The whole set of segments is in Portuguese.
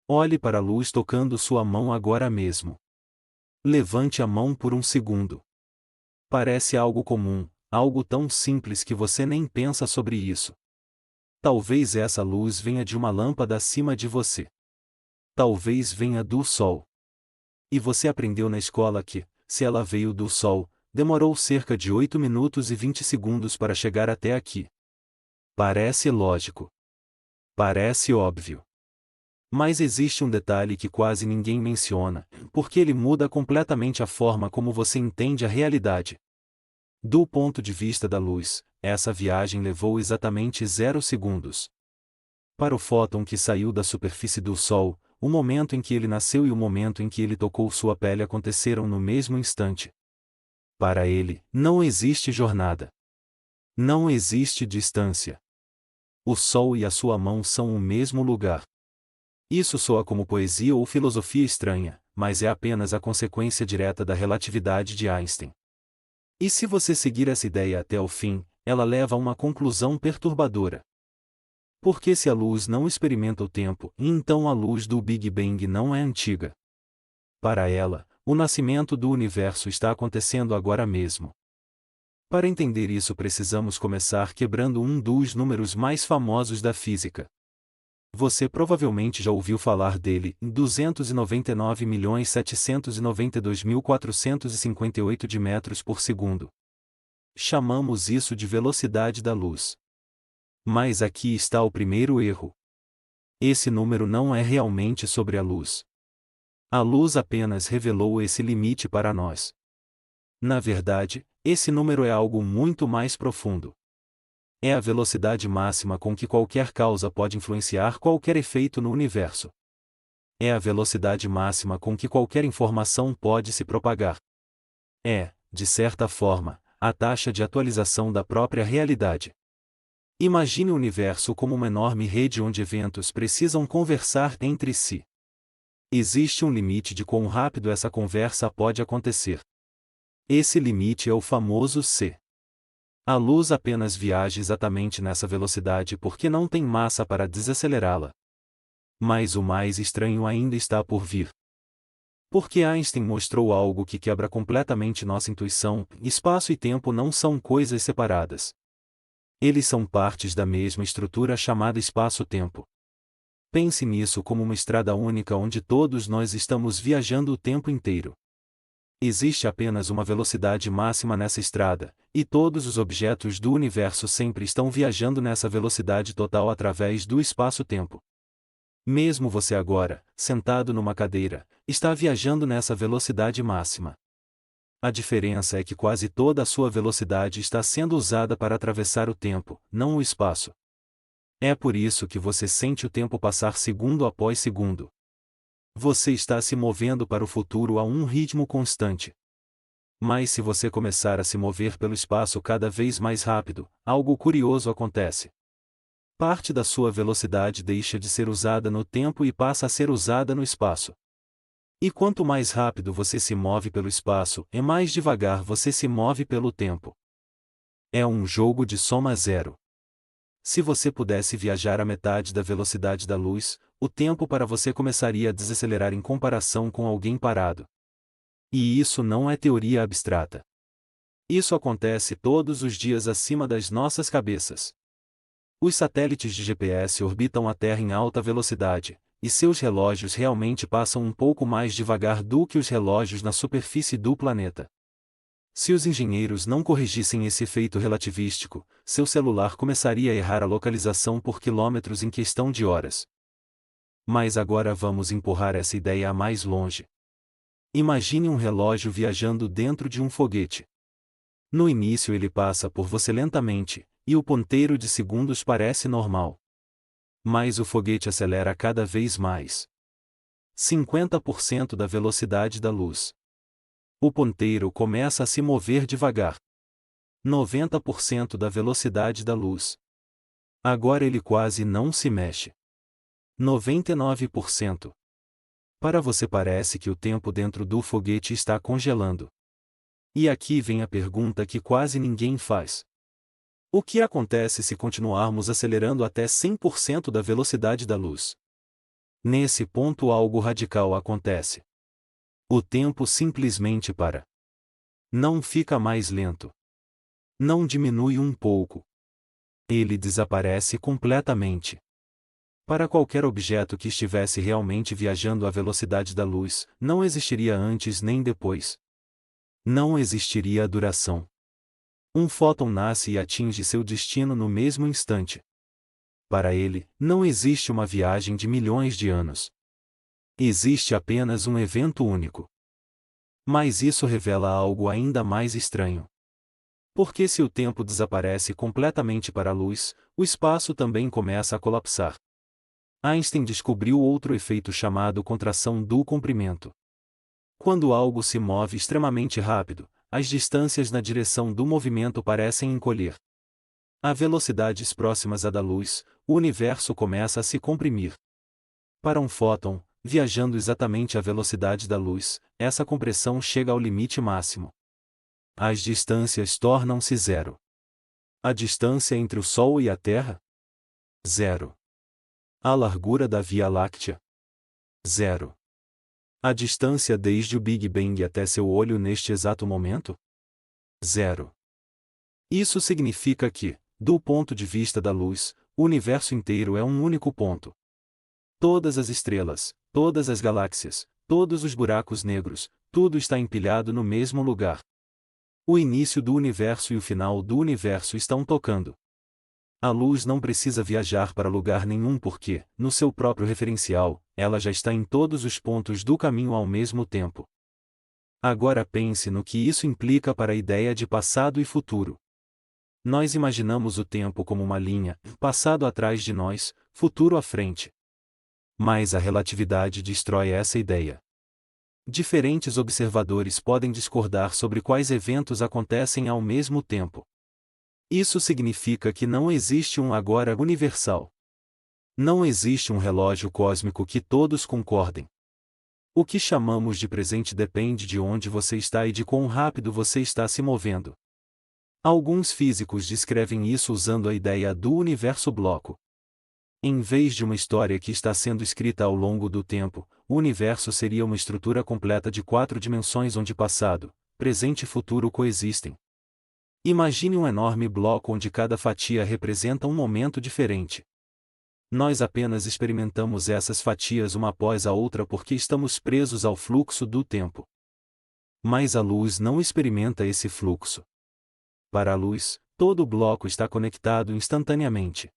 Olhe para a luz tocando sua mão agora mesmo. Levante a mão por um segundo. Parece algo comum, algo tão simples que você nem pensa sobre isso. Talvez essa luz venha de uma lâmpada acima de você. Talvez venha do sol. E você aprendeu na escola que, se ela veio do sol, demorou cerca de 8 minutos e 20 segundos para chegar até aqui. Parece lógico. Parece óbvio. Mas existe um detalhe que quase ninguém menciona, porque ele muda completamente a forma como você entende a realidade. Do ponto de vista da luz, essa viagem levou exatamente 0 segundos. Para o fóton que saiu da superfície do Sol, o momento em que ele nasceu e o momento em que ele tocou sua pele aconteceram no mesmo instante. Para ele, não existe jornada. Não existe distância. O Sol e a sua mão são o mesmo lugar. Isso soa como poesia ou filosofia estranha, mas é apenas a consequência direta da relatividade de Einstein. E se você seguir essa ideia até o fim, ela leva a uma conclusão perturbadora. Porque se a luz não experimenta o tempo, então a luz do Big Bang não é antiga. Para ela, o nascimento do universo está acontecendo agora mesmo. Para entender isso precisamos começar quebrando um dos números mais famosos da física. Você provavelmente já ouviu falar dele, 299.792.458 de metros por segundo. Chamamos isso de velocidade da luz. Mas aqui está o primeiro erro. Esse número não é realmente sobre a luz. A luz apenas revelou esse limite para nós. Na verdade, esse número é algo muito mais profundo. É a velocidade máxima com que qualquer causa pode influenciar qualquer efeito no universo. É a velocidade máxima com que qualquer informação pode se propagar. É, de certa forma, a taxa de atualização da própria realidade. Imagine o universo como uma enorme rede onde eventos precisam conversar entre si. Existe um limite de quão rápido essa conversa pode acontecer. Esse limite é o famoso c. A luz apenas viaja exatamente nessa velocidade porque não tem massa para desacelerá-la. Mas o mais estranho ainda está por vir. Porque Einstein mostrou algo que quebra completamente nossa intuição: espaço e tempo não são coisas separadas. Eles são partes da mesma estrutura chamada espaço-tempo. Pense nisso como uma estrada única onde todos nós estamos viajando o tempo inteiro. Existe apenas uma velocidade máxima nessa estrada, e todos os objetos do universo sempre estão viajando nessa velocidade total através do espaço-tempo. Mesmo você agora, sentado numa cadeira, está viajando nessa velocidade máxima. A diferença é que quase toda a sua velocidade está sendo usada para atravessar o tempo, não o espaço. É por isso que você sente o tempo passar segundo após segundo. Você está se movendo para o futuro a um ritmo constante. Mas se você começar a se mover pelo espaço cada vez mais rápido, algo curioso acontece. Parte da sua velocidade deixa de ser usada no tempo e passa a ser usada no espaço. E quanto mais rápido você se move pelo espaço, e mais devagar você se move pelo tempo. É um jogo de soma zero. Se você pudesse viajar a metade da velocidade da luz, o tempo para você começaria a desacelerar em comparação com alguém parado. E isso não é teoria abstrata. Isso acontece todos os dias acima das nossas cabeças. Os satélites de GPS orbitam a Terra em alta velocidade, e seus relógios realmente passam um pouco mais devagar do que os relógios na superfície do planeta. Se os engenheiros não corrigissem esse efeito relativístico, seu celular começaria a errar a localização por quilômetros em questão de horas. Mas agora vamos empurrar essa ideia a mais longe. Imagine um relógio viajando dentro de um foguete. No início ele passa por você lentamente, e o ponteiro de segundos parece normal. Mas o foguete acelera cada vez mais. 50% da velocidade da luz. O ponteiro começa a se mover devagar. 90% da velocidade da luz. Agora ele quase não se mexe. 99%. Para você parece que o tempo dentro do foguete está congelando. E aqui vem a pergunta que quase ninguém faz. O que acontece se continuarmos acelerando até 100% da velocidade da luz? Nesse ponto algo radical acontece. O tempo simplesmente para. Não fica mais lento. Não diminui um pouco. Ele desaparece completamente. Para qualquer objeto que estivesse realmente viajando à velocidade da luz, não existiria antes nem depois. Não existiria a duração. Um fóton nasce e atinge seu destino no mesmo instante. Para ele, não existe uma viagem de milhões de anos. Existe apenas um evento único. Mas isso revela algo ainda mais estranho. Porque se o tempo desaparece completamente para a luz, o espaço também começa a colapsar. Einstein descobriu outro efeito chamado contração do comprimento. Quando algo se move extremamente rápido, as distâncias na direção do movimento parecem encolher. A velocidades próximas à da luz, o universo começa a se comprimir. Para um fóton, viajando exatamente à velocidade da luz, essa compressão chega ao limite máximo. As distâncias tornam-se zero. A distância entre o Sol e a Terra? Zero. A largura da Via Láctea? Zero. A distância desde o Big Bang até seu olho neste exato momento? Zero. Isso significa que, do ponto de vista da luz, o universo inteiro é um único ponto. Todas as estrelas, todas as galáxias, todos os buracos negros, tudo está empilhado no mesmo lugar. O início do universo e o final do universo estão tocando. A luz não precisa viajar para lugar nenhum porque, no seu próprio referencial, ela já está em todos os pontos do caminho ao mesmo tempo. Agora pense no que isso implica para a ideia de passado e futuro. Nós imaginamos o tempo como uma linha, passado atrás de nós, futuro à frente. Mas a relatividade destrói essa ideia. Diferentes observadores podem discordar sobre quais eventos acontecem ao mesmo tempo. Isso significa que não existe um agora universal. Não existe um relógio cósmico que todos concordem. O que chamamos de presente depende de onde você está e de quão rápido você está se movendo. Alguns físicos descrevem isso usando a ideia do universo bloco. Em vez de uma história que está sendo escrita ao longo do tempo, o universo seria uma estrutura completa de 4 dimensões onde passado, presente e futuro coexistem. Imagine um enorme bloco onde cada fatia representa um momento diferente. Nós apenas experimentamos essas fatias uma após a outra porque estamos presos ao fluxo do tempo. Mas a luz não experimenta esse fluxo. Para a luz, todo o bloco está conectado instantaneamente.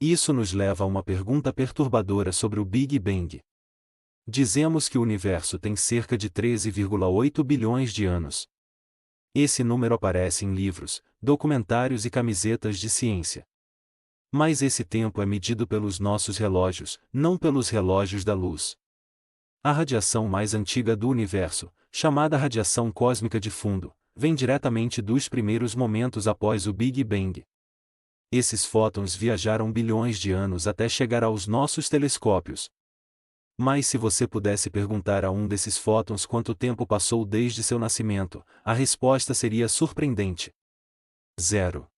Isso nos leva a uma pergunta perturbadora sobre o Big Bang. Dizemos que o universo tem cerca de 13,8 bilhões de anos. Esse número aparece em livros, documentários e camisetas de ciência. Mas esse tempo é medido pelos nossos relógios, não pelos relógios da luz. A radiação mais antiga do universo, chamada radiação cósmica de fundo, vem diretamente dos primeiros momentos após o Big Bang. Esses fótons viajaram bilhões de anos até chegar aos nossos telescópios. Mas se você pudesse perguntar a um desses fótons quanto tempo passou desde seu nascimento, a resposta seria surpreendente. Zero.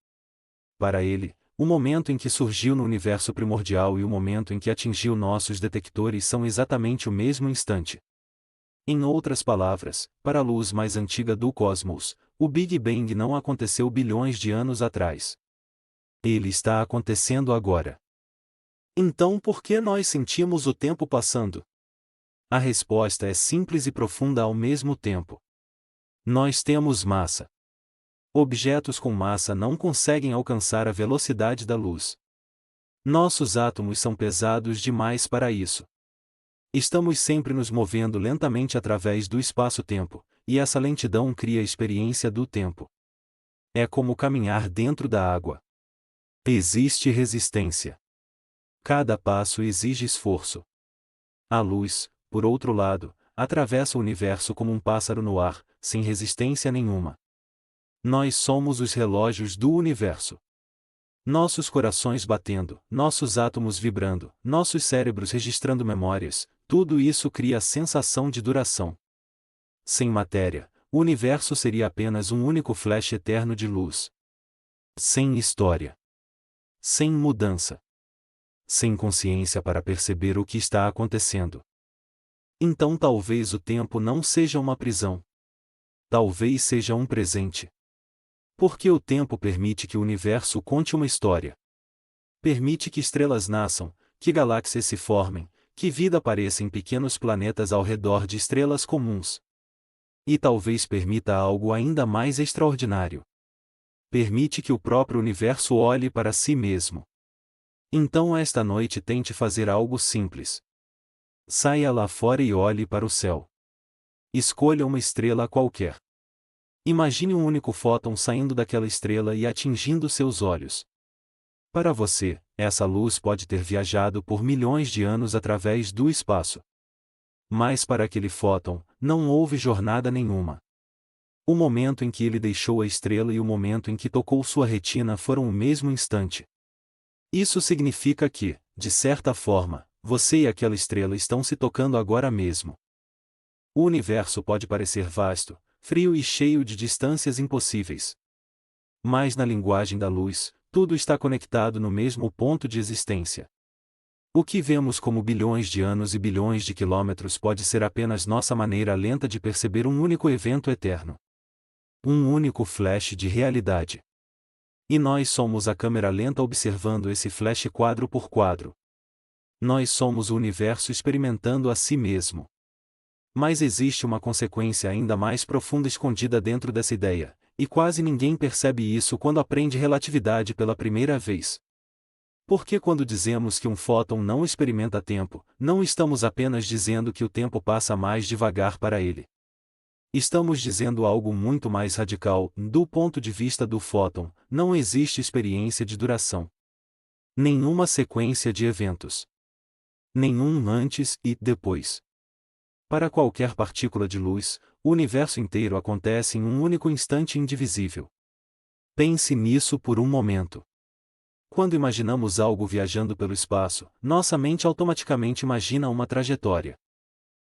Para ele, o momento em que surgiu no universo primordial e o momento em que atingiu nossos detectores são exatamente o mesmo instante. Em outras palavras, para a luz mais antiga do cosmos, o Big Bang não aconteceu bilhões de anos atrás. Ele está acontecendo agora. Então por que nós sentimos o tempo passando? A resposta é simples e profunda ao mesmo tempo. Nós temos massa. Objetos com massa não conseguem alcançar a velocidade da luz. Nossos átomos são pesados demais para isso. Estamos sempre nos movendo lentamente através do espaço-tempo, e essa lentidão cria a experiência do tempo. É como caminhar dentro da água. Existe resistência. Cada passo exige esforço. A luz, por outro lado, atravessa o universo como um pássaro no ar, sem resistência nenhuma. Nós somos os relógios do universo. Nossos corações batendo, nossos átomos vibrando, nossos cérebros registrando memórias, tudo isso cria a sensação de duração. Sem matéria, o universo seria apenas um único flash eterno de luz. Sem história. Sem mudança. sem consciência para perceber o que está acontecendo. Então talvez o tempo não seja uma prisão. Talvez seja um presente. Porque o tempo permite que o universo conte uma história. Permite que estrelas nasçam, que galáxias se formem, que vida apareça em pequenos planetas ao redor de estrelas comuns. E talvez permita algo ainda mais extraordinário. Permite que o próprio universo olhe para si mesmo. Então esta noite tente fazer algo simples. Saia lá fora e olhe para o céu. Escolha uma estrela qualquer. Imagine um único fóton saindo daquela estrela e atingindo seus olhos. Para você, essa luz pode ter viajado por milhões de anos através do espaço. Mas para aquele fóton, não houve jornada nenhuma. O momento em que ele deixou a estrela e o momento em que tocou sua retina foram o mesmo instante. Isso significa que, de certa forma, você e aquela estrela estão se tocando agora mesmo. O universo pode parecer vasto, frio e cheio de distâncias impossíveis. Mas na linguagem da luz, tudo está conectado no mesmo ponto de existência. O que vemos como bilhões de anos e bilhões de quilômetros pode ser apenas nossa maneira lenta de perceber um único evento eterno. Um único flash de realidade. E nós somos a câmera lenta observando esse flash quadro por quadro. Nós somos o universo experimentando a si mesmo. Mas existe uma consequência ainda mais profunda escondida dentro dessa ideia, e quase ninguém percebe isso quando aprende relatividade pela primeira vez. Porque quando dizemos que um fóton não experimenta tempo, não estamos apenas dizendo que o tempo passa mais devagar para ele. Estamos dizendo algo muito mais radical. Do ponto de vista do fóton, não existe experiência de duração. Nenhuma sequência de eventos. Nenhum antes e depois. Para qualquer partícula de luz, o universo inteiro acontece em um único instante indivisível. Pense nisso por um momento. Quando imaginamos algo viajando pelo espaço, nossa mente automaticamente imagina uma trajetória.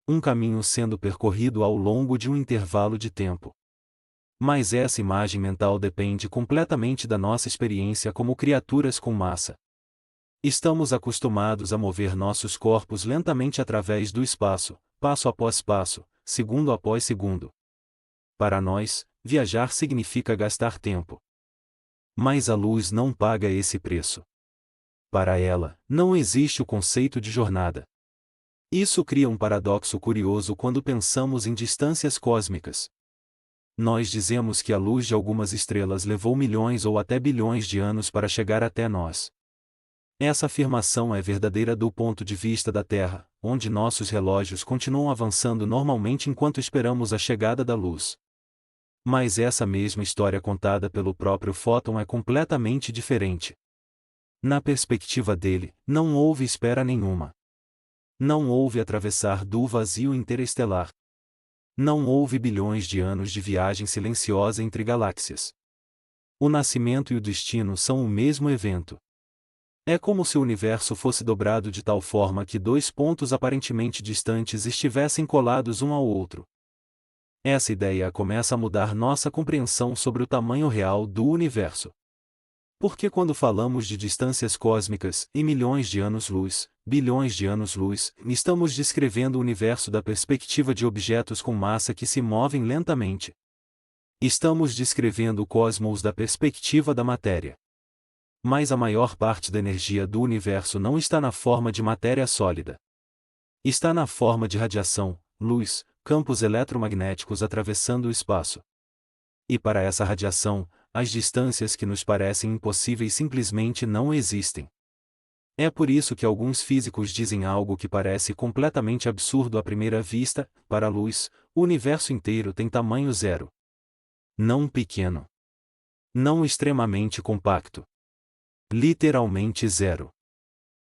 Um caminho sendo percorrido ao longo de um intervalo de tempo. Mas essa imagem mental depende completamente da nossa experiência como criaturas com massa. Estamos acostumados a mover nossos corpos lentamente através do espaço, passo após passo, segundo após segundo. Para nós, viajar significa gastar tempo. Mas a luz não paga esse preço. Para ela, não existe o conceito de jornada. Isso cria um paradoxo curioso quando pensamos em distâncias cósmicas. Nós dizemos que a luz de algumas estrelas levou milhões ou até bilhões de anos para chegar até nós. Essa afirmação é verdadeira do ponto de vista da Terra, onde nossos relógios continuam avançando normalmente enquanto esperamos a chegada da luz. Mas essa mesma história contada pelo próprio fóton é completamente diferente. Na perspectiva dele, não houve espera nenhuma. Não houve atravessar do vazio interestelar. Não houve bilhões de anos de viagem silenciosa entre galáxias. O nascimento e o destino são o mesmo evento. É como se o universo fosse dobrado de tal forma que dois pontos aparentemente distantes estivessem colados um ao outro. Essa ideia começa a mudar nossa compreensão sobre o tamanho real do universo. Porque quando falamos de distâncias cósmicas, e milhões de anos-luz, bilhões de anos-luz, estamos descrevendo o universo da perspectiva de objetos com massa que se movem lentamente. Estamos descrevendo o cosmos da perspectiva da matéria. Mas a maior parte da energia do universo não está na forma de matéria sólida. Está na forma de radiação, luz, campos eletromagnéticos atravessando o espaço. E para essa radiação, as distâncias que nos parecem impossíveis simplesmente não existem. É por isso que alguns físicos dizem algo que parece completamente absurdo à primeira vista: para a luz, o universo inteiro tem tamanho zero. Não pequeno. Não extremamente compacto. Literalmente zero.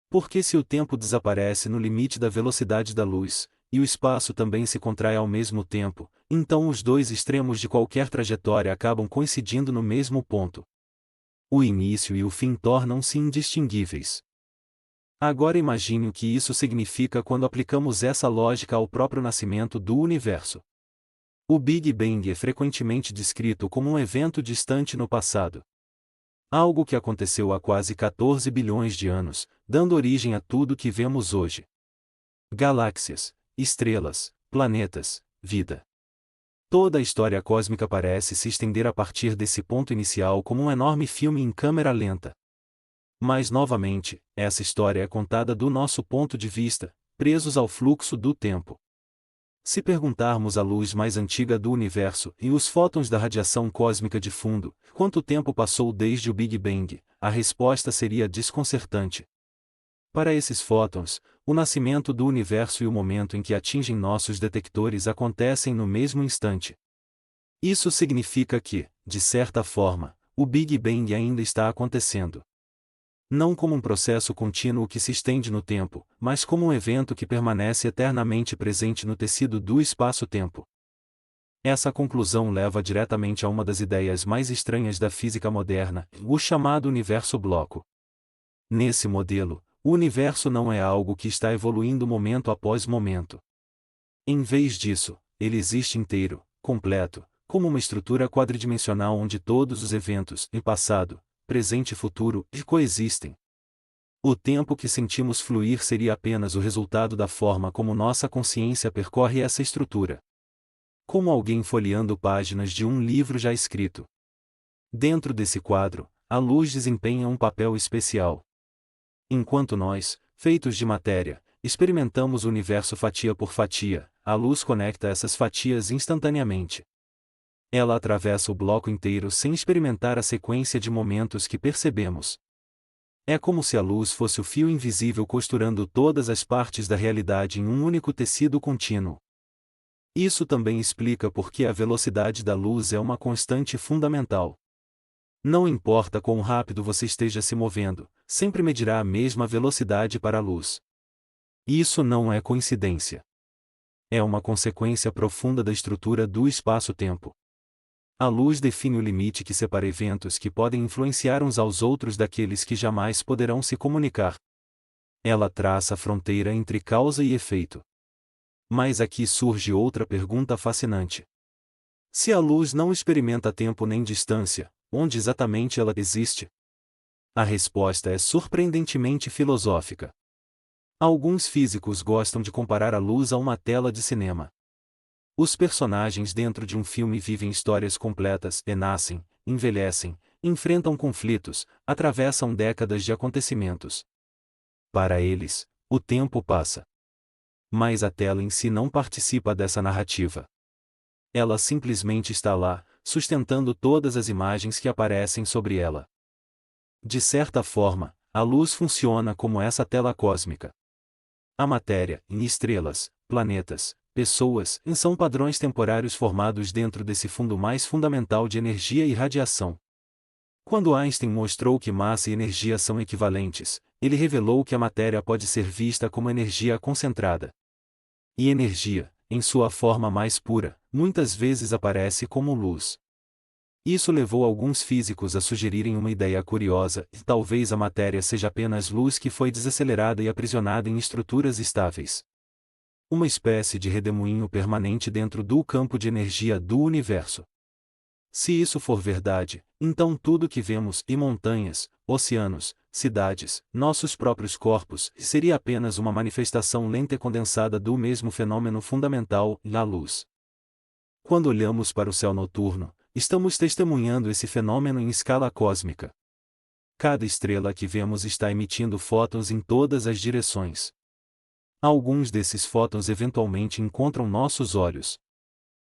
Porque se o tempo desaparece no limite da velocidade da luz, e o espaço também se contrai ao mesmo tempo, então os dois extremos de qualquer trajetória acabam coincidindo no mesmo ponto. O início e o fim tornam-se indistinguíveis. Agora imagine o que isso significa quando aplicamos essa lógica ao próprio nascimento do universo. O Big Bang é frequentemente descrito como um evento distante no passado. Algo que aconteceu há quase 14 bilhões de anos, dando origem a tudo que vemos hoje. Galáxias, estrelas, planetas, vida. Toda a história cósmica parece se estender a partir desse ponto inicial como um enorme filme em câmera lenta. Mas novamente, essa história é contada do nosso ponto de vista, presos ao fluxo do tempo. Se perguntarmos à luz mais antiga do universo e os fótons da radiação cósmica de fundo, quanto tempo passou desde o Big Bang, a resposta seria desconcertante. Para esses fótons, o nascimento do universo e o momento em que atingem nossos detectores acontecem no mesmo instante. Isso significa que, de certa forma, o Big Bang ainda está acontecendo. Não como um processo contínuo que se estende no tempo, mas como um evento que permanece eternamente presente no tecido do espaço-tempo. Essa conclusão leva diretamente a uma das ideias mais estranhas da física moderna, o chamado universo-bloco. Nesse modelo, o universo não é algo que está evoluindo momento após momento. Em vez disso, ele existe inteiro, completo, como uma estrutura quadridimensional onde todos os eventos, em passado, presente e futuro, coexistem. O tempo que sentimos fluir seria apenas o resultado da forma como nossa consciência percorre essa estrutura. Como alguém folheando páginas de um livro já escrito. Dentro desse quadro, a luz desempenha um papel especial. Enquanto nós, feitos de matéria, experimentamos o universo fatia por fatia, a luz conecta essas fatias instantaneamente. Ela atravessa o bloco inteiro sem experimentar a sequência de momentos que percebemos. É como se a luz fosse o fio invisível costurando todas as partes da realidade em um único tecido contínuo. Isso também explica por que a velocidade da luz é uma constante fundamental. Não importa quão rápido você esteja se movendo, sempre medirá a mesma velocidade para a luz. Isso não é coincidência. É uma consequência profunda da estrutura do espaço-tempo. A luz define o limite que separa eventos que podem influenciar uns aos outros daqueles que jamais poderão se comunicar. Ela traça a fronteira entre causa e efeito. Mas aqui surge outra pergunta fascinante. Se a luz não experimenta tempo nem distância, onde exatamente ela existe? A resposta é surpreendentemente filosófica. Alguns físicos gostam de comparar a luz a uma tela de cinema. Os personagens dentro de um filme vivem histórias completas, nascem, envelhecem, enfrentam conflitos, atravessam décadas de acontecimentos. Para eles, o tempo passa. Mas a tela em si não participa dessa narrativa. Ela simplesmente está lá, sustentando todas as imagens que aparecem sobre ela. De certa forma, a luz funciona como essa tela cósmica. A matéria, em estrelas, planetas, pessoas, são padrões temporários formados dentro desse fundo mais fundamental de energia e radiação. Quando Einstein mostrou que massa e energia são equivalentes, ele revelou que a matéria pode ser vista como energia concentrada. E energia, em sua forma mais pura, muitas vezes aparece como luz. Isso levou alguns físicos a sugerirem uma ideia curiosa, e talvez a matéria seja apenas luz que foi desacelerada e aprisionada em estruturas estáveis. Uma espécie de redemoinho permanente dentro do campo de energia do universo. Se isso for verdade, então tudo que vemos, e montanhas, oceanos, cidades, nossos próprios corpos, seria apenas uma manifestação lenta e condensada do mesmo fenômeno fundamental, a luz. Quando olhamos para o céu noturno, estamos testemunhando esse fenômeno em escala cósmica. Cada estrela que vemos está emitindo fótons em todas as direções. Alguns desses fótons eventualmente encontram nossos olhos.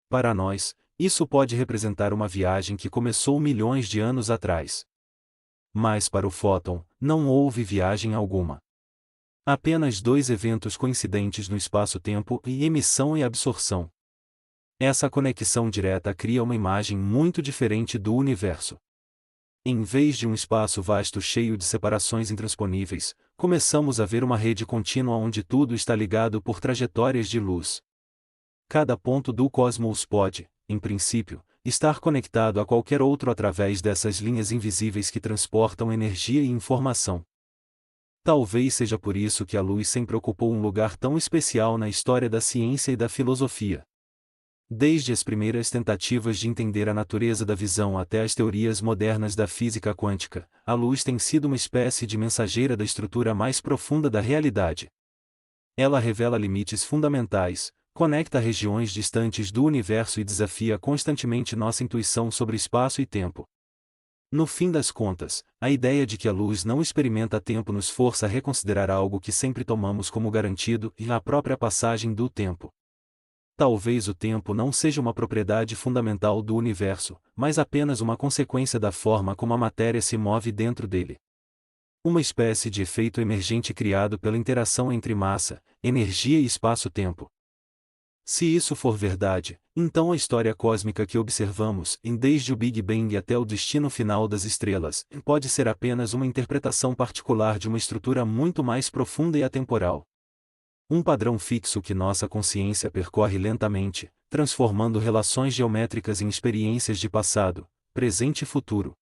Para nós, isso pode representar uma viagem que começou milhões de anos atrás. Mas para o fóton, não houve viagem alguma. Apenas dois eventos coincidentes no espaço-tempo, e emissão e absorção. Essa conexão direta cria uma imagem muito diferente do universo. Em vez de um espaço vasto cheio de separações intransponíveis, começamos a ver uma rede contínua onde tudo está ligado por trajetórias de luz. Cada ponto do cosmos pode, em princípio, estar conectado a qualquer outro através dessas linhas invisíveis que transportam energia e informação. Talvez seja por isso que a luz sempre ocupou um lugar tão especial na história da ciência e da filosofia. Desde as primeiras tentativas de entender a natureza da visão até as teorias modernas da física quântica, a luz tem sido uma espécie de mensageira da estrutura mais profunda da realidade. Ela revela limites fundamentais, conecta regiões distantes do universo e desafia constantemente nossa intuição sobre espaço e tempo. No fim das contas, a ideia de que a luz não experimenta tempo nos força a reconsiderar algo que sempre tomamos como garantido e a própria passagem do tempo. Talvez o tempo não seja uma propriedade fundamental do universo, mas apenas uma consequência da forma como a matéria se move dentro dele. Uma espécie de efeito emergente criado pela interação entre massa, energia e espaço-tempo. Se isso for verdade, então a história cósmica que observamos, desde o Big Bang até o destino final das estrelas, pode ser apenas uma interpretação particular de uma estrutura muito mais profunda e atemporal. Um padrão fixo que nossa consciência percorre lentamente, transformando relações geométricas em experiências de passado, presente e futuro.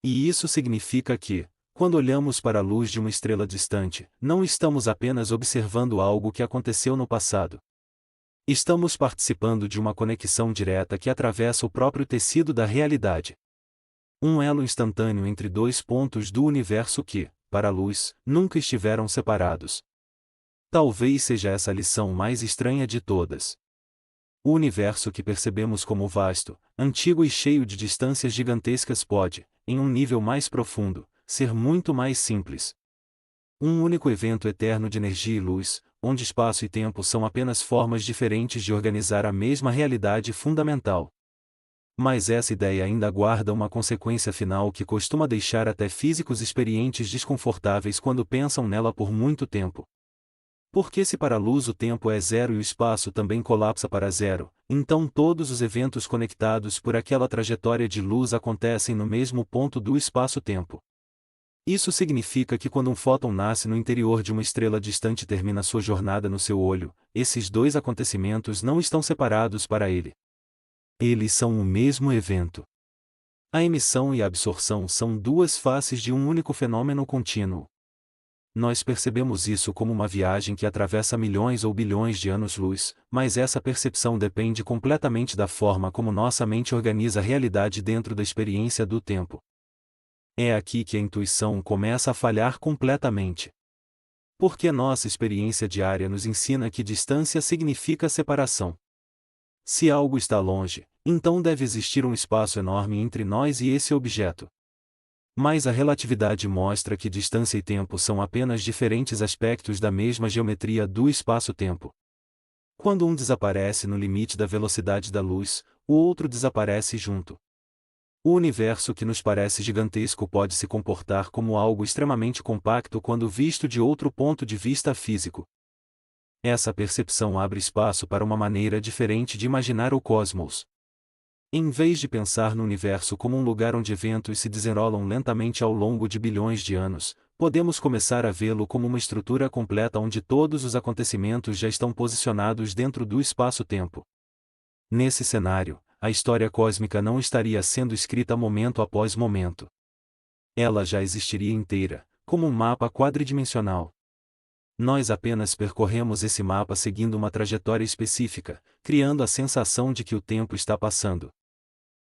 E isso significa que, quando olhamos para a luz de uma estrela distante, não estamos apenas observando algo que aconteceu no passado. Estamos participando de uma conexão direta que atravessa o próprio tecido da realidade. Um elo instantâneo entre dois pontos do universo que, para a luz, nunca estiveram separados. Talvez seja essa a lição mais estranha de todas. O universo que percebemos como vasto, antigo e cheio de distâncias gigantescas pode, em um nível mais profundo, ser muito mais simples. Um único evento eterno de energia e luz, onde espaço e tempo são apenas formas diferentes de organizar a mesma realidade fundamental. Mas essa ideia ainda guarda uma consequência final que costuma deixar até físicos experientes desconfortáveis quando pensam nela por muito tempo. Porque se para a luz o tempo é zero e o espaço também colapsa para zero, então todos os eventos conectados por aquela trajetória de luz acontecem no mesmo ponto do espaço-tempo. Isso significa que quando um fóton nasce no interior de uma estrela distante e termina sua jornada no seu olho, esses dois acontecimentos não estão separados para ele. Eles são o mesmo evento. A emissão e a absorção são duas faces de um único fenômeno contínuo. Nós percebemos isso como uma viagem que atravessa milhões ou bilhões de anos-luz, mas essa percepção depende completamente da forma como nossa mente organiza a realidade dentro da experiência do tempo. É aqui que a intuição começa a falhar completamente. Porque nossa experiência diária nos ensina que distância significa separação. Se algo está longe, então deve existir um espaço enorme entre nós e esse objeto. Mas a relatividade mostra que distância e tempo são apenas diferentes aspectos da mesma geometria do espaço-tempo. Quando um desaparece no limite da velocidade da luz, o outro desaparece junto. O universo que nos parece gigantesco pode se comportar como algo extremamente compacto quando visto de outro ponto de vista físico. Essa percepção abre espaço para uma maneira diferente de imaginar o cosmos. Em vez de pensar no universo como um lugar onde eventos se desenrolam lentamente ao longo de bilhões de anos, podemos começar a vê-lo como uma estrutura completa onde todos os acontecimentos já estão posicionados dentro do espaço-tempo. Nesse cenário, a história cósmica não estaria sendo escrita momento após momento. Ela já existiria inteira, como um mapa quadridimensional. Nós apenas percorremos esse mapa seguindo uma trajetória específica, criando a sensação de que o tempo está passando.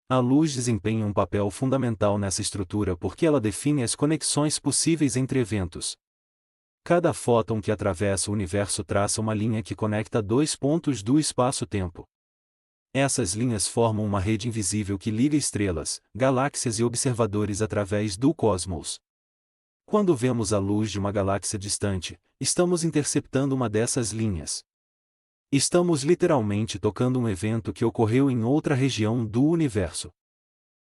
A luz desempenha um papel fundamental nessa estrutura porque ela define as conexões possíveis entre eventos. Cada fóton que atravessa o universo traça uma linha que conecta dois pontos do espaço-tempo. Essas linhas formam uma rede invisível que liga estrelas, galáxias e observadores através do cosmos. Quando vemos a luz de uma galáxia distante, estamos interceptando uma dessas linhas. Estamos literalmente tocando um evento que ocorreu em outra região do universo.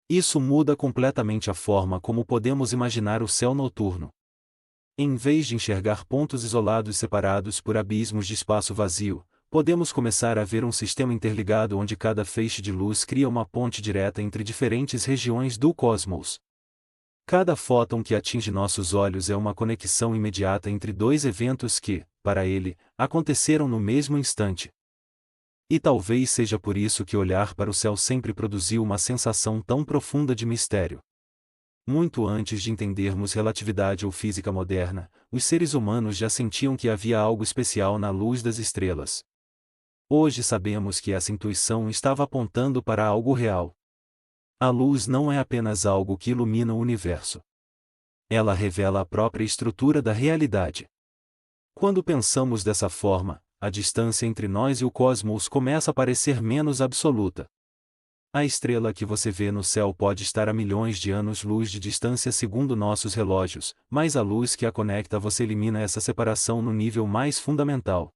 Isso muda completamente a forma como podemos imaginar o céu noturno. Em vez de enxergar pontos isolados separados por abismos de espaço vazio, podemos começar a ver um sistema interligado onde cada feixe de luz cria uma ponte direta entre diferentes regiões do cosmos. Cada fóton que atinge nossos olhos é uma conexão imediata entre dois eventos que, para ele, aconteceram no mesmo instante. E talvez seja por isso que olhar para o céu sempre produziu uma sensação tão profunda de mistério. Muito antes de entendermos relatividade ou física moderna, os seres humanos já sentiam que havia algo especial na luz das estrelas. Hoje sabemos que essa intuição estava apontando para algo real. A luz não é apenas algo que ilumina o universo. Ela revela a própria estrutura da realidade. Quando pensamos dessa forma, a distância entre nós e o cosmos começa a parecer menos absoluta. A estrela que você vê no céu pode estar a milhões de anos-luz de distância segundo nossos relógios, mas a luz que a conecta a você elimina essa separação no nível mais fundamental.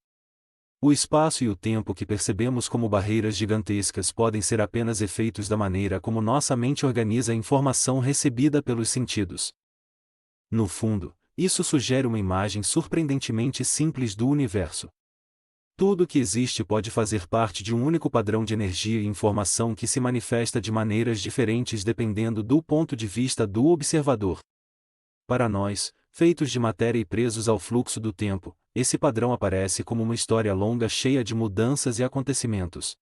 O espaço e o tempo que percebemos como barreiras gigantescas podem ser apenas efeitos da maneira como nossa mente organiza a informação recebida pelos sentidos. No fundo, isso sugere uma imagem surpreendentemente simples do universo. Tudo que existe pode fazer parte de um único padrão de energia e informação que se manifesta de maneiras diferentes dependendo do ponto de vista do observador. Para nós, feitos de matéria e presos ao fluxo do tempo, esse padrão aparece como uma história longa cheia de mudanças e acontecimentos.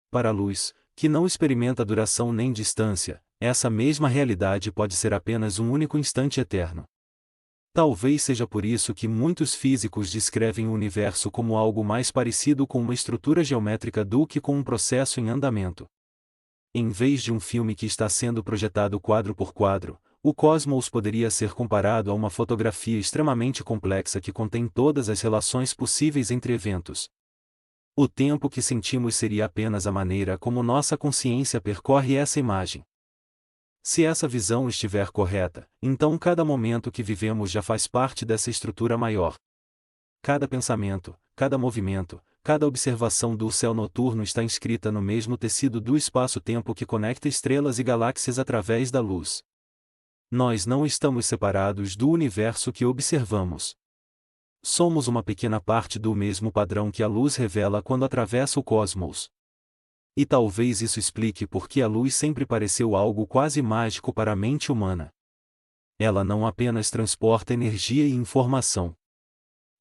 Para a luz, que não experimenta duração nem distância, essa mesma realidade pode ser apenas um único instante eterno. Talvez seja por isso que muitos físicos descrevem o universo como algo mais parecido com uma estrutura geométrica do que com um processo em andamento. Em vez de um filme que está sendo projetado quadro por quadro, o cosmos poderia ser comparado a uma fotografia extremamente complexa que contém todas as relações possíveis entre eventos. O tempo que sentimos seria apenas a maneira como nossa consciência percorre essa imagem. Se essa visão estiver correta, então cada momento que vivemos já faz parte dessa estrutura maior. Cada pensamento, cada movimento, cada observação do céu noturno está inscrita no mesmo tecido do espaço-tempo que conecta estrelas e galáxias através da luz. Nós não estamos separados do universo que observamos. Somos uma pequena parte do mesmo padrão que a luz revela quando atravessa o cosmos. E talvez isso explique por que a luz sempre pareceu algo quase mágico para a mente humana. Ela não apenas transporta energia e informação.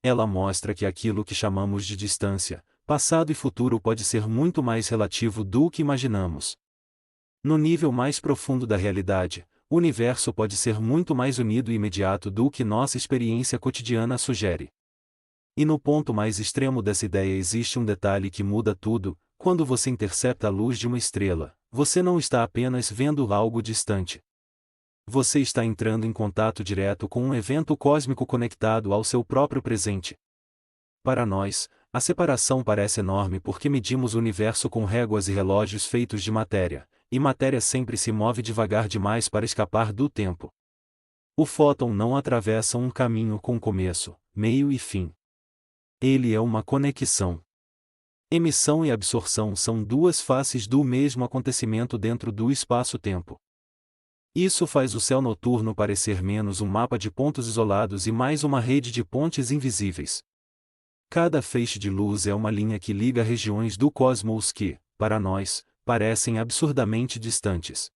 Ela mostra que aquilo que chamamos de distância, passado e futuro pode ser muito mais relativo do que imaginamos. No nível mais profundo da realidade, o universo pode ser muito mais unido e imediato do que nossa experiência cotidiana sugere. E no ponto mais extremo dessa ideia existe um detalhe que muda tudo. Quando você intercepta a luz de uma estrela, você não está apenas vendo algo distante. Você está entrando em contato direto com um evento cósmico conectado ao seu próprio presente. Para nós, a separação parece enorme porque medimos o universo com réguas e relógios feitos de matéria, e matéria sempre se move devagar demais para escapar do tempo. O fóton não atravessa um caminho com começo, meio e fim. Ele é uma conexão. Emissão e absorção são duas faces do mesmo acontecimento dentro do espaço-tempo. Isso faz o céu noturno parecer menos um mapa de pontos isolados e mais uma rede de pontes invisíveis. Cada feixe de luz é uma linha que liga regiões do cosmos que, para nós, parecem absurdamente distantes.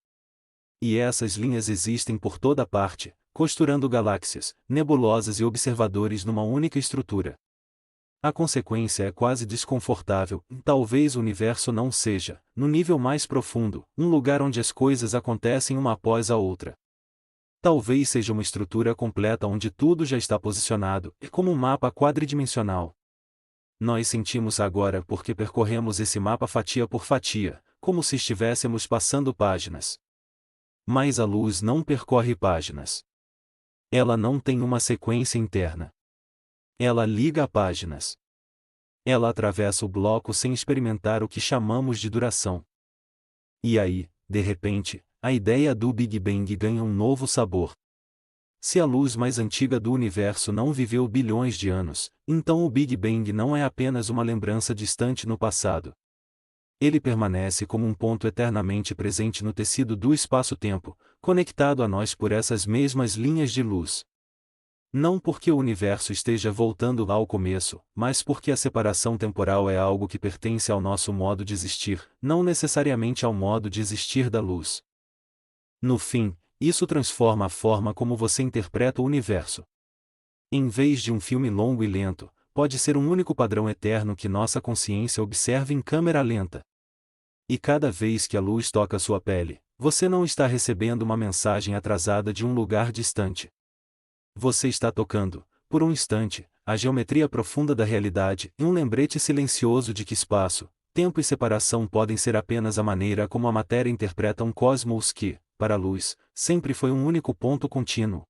E essas linhas existem por toda parte, costurando galáxias, nebulosas e observadores numa única estrutura. A consequência é quase desconfortável. Talvez o universo não seja, no nível mais profundo, um lugar onde as coisas acontecem uma após a outra. Talvez seja uma estrutura completa onde tudo já está posicionado, como um mapa quadridimensional. Nós sentimos agora porque percorremos esse mapa fatia por fatia, como se estivéssemos passando páginas. Mas a luz não percorre páginas. Ela não tem uma sequência interna. Ela liga páginas. Ela atravessa o bloco sem experimentar o que chamamos de duração. E aí, de repente, a ideia do Big Bang ganha um novo sabor. Se a luz mais antiga do universo não viveu bilhões de anos, então o Big Bang não é apenas uma lembrança distante no passado. Ele permanece como um ponto eternamente presente no tecido do espaço-tempo, conectado a nós por essas mesmas linhas de luz. Não porque o universo esteja voltando lá ao começo, mas porque a separação temporal é algo que pertence ao nosso modo de existir, não necessariamente ao modo de existir da luz. No fim, isso transforma a forma como você interpreta o universo. Em vez de um filme longo e lento, pode ser um único padrão eterno que nossa consciência observa em câmera lenta. E cada vez que a luz toca sua pele, você não está recebendo uma mensagem atrasada de um lugar distante. Você está tocando, por um instante, a geometria profunda da realidade e um lembrete silencioso de que espaço, tempo e separação podem ser apenas a maneira como a matéria interpreta um cosmos que, para a luz, sempre foi um único ponto contínuo.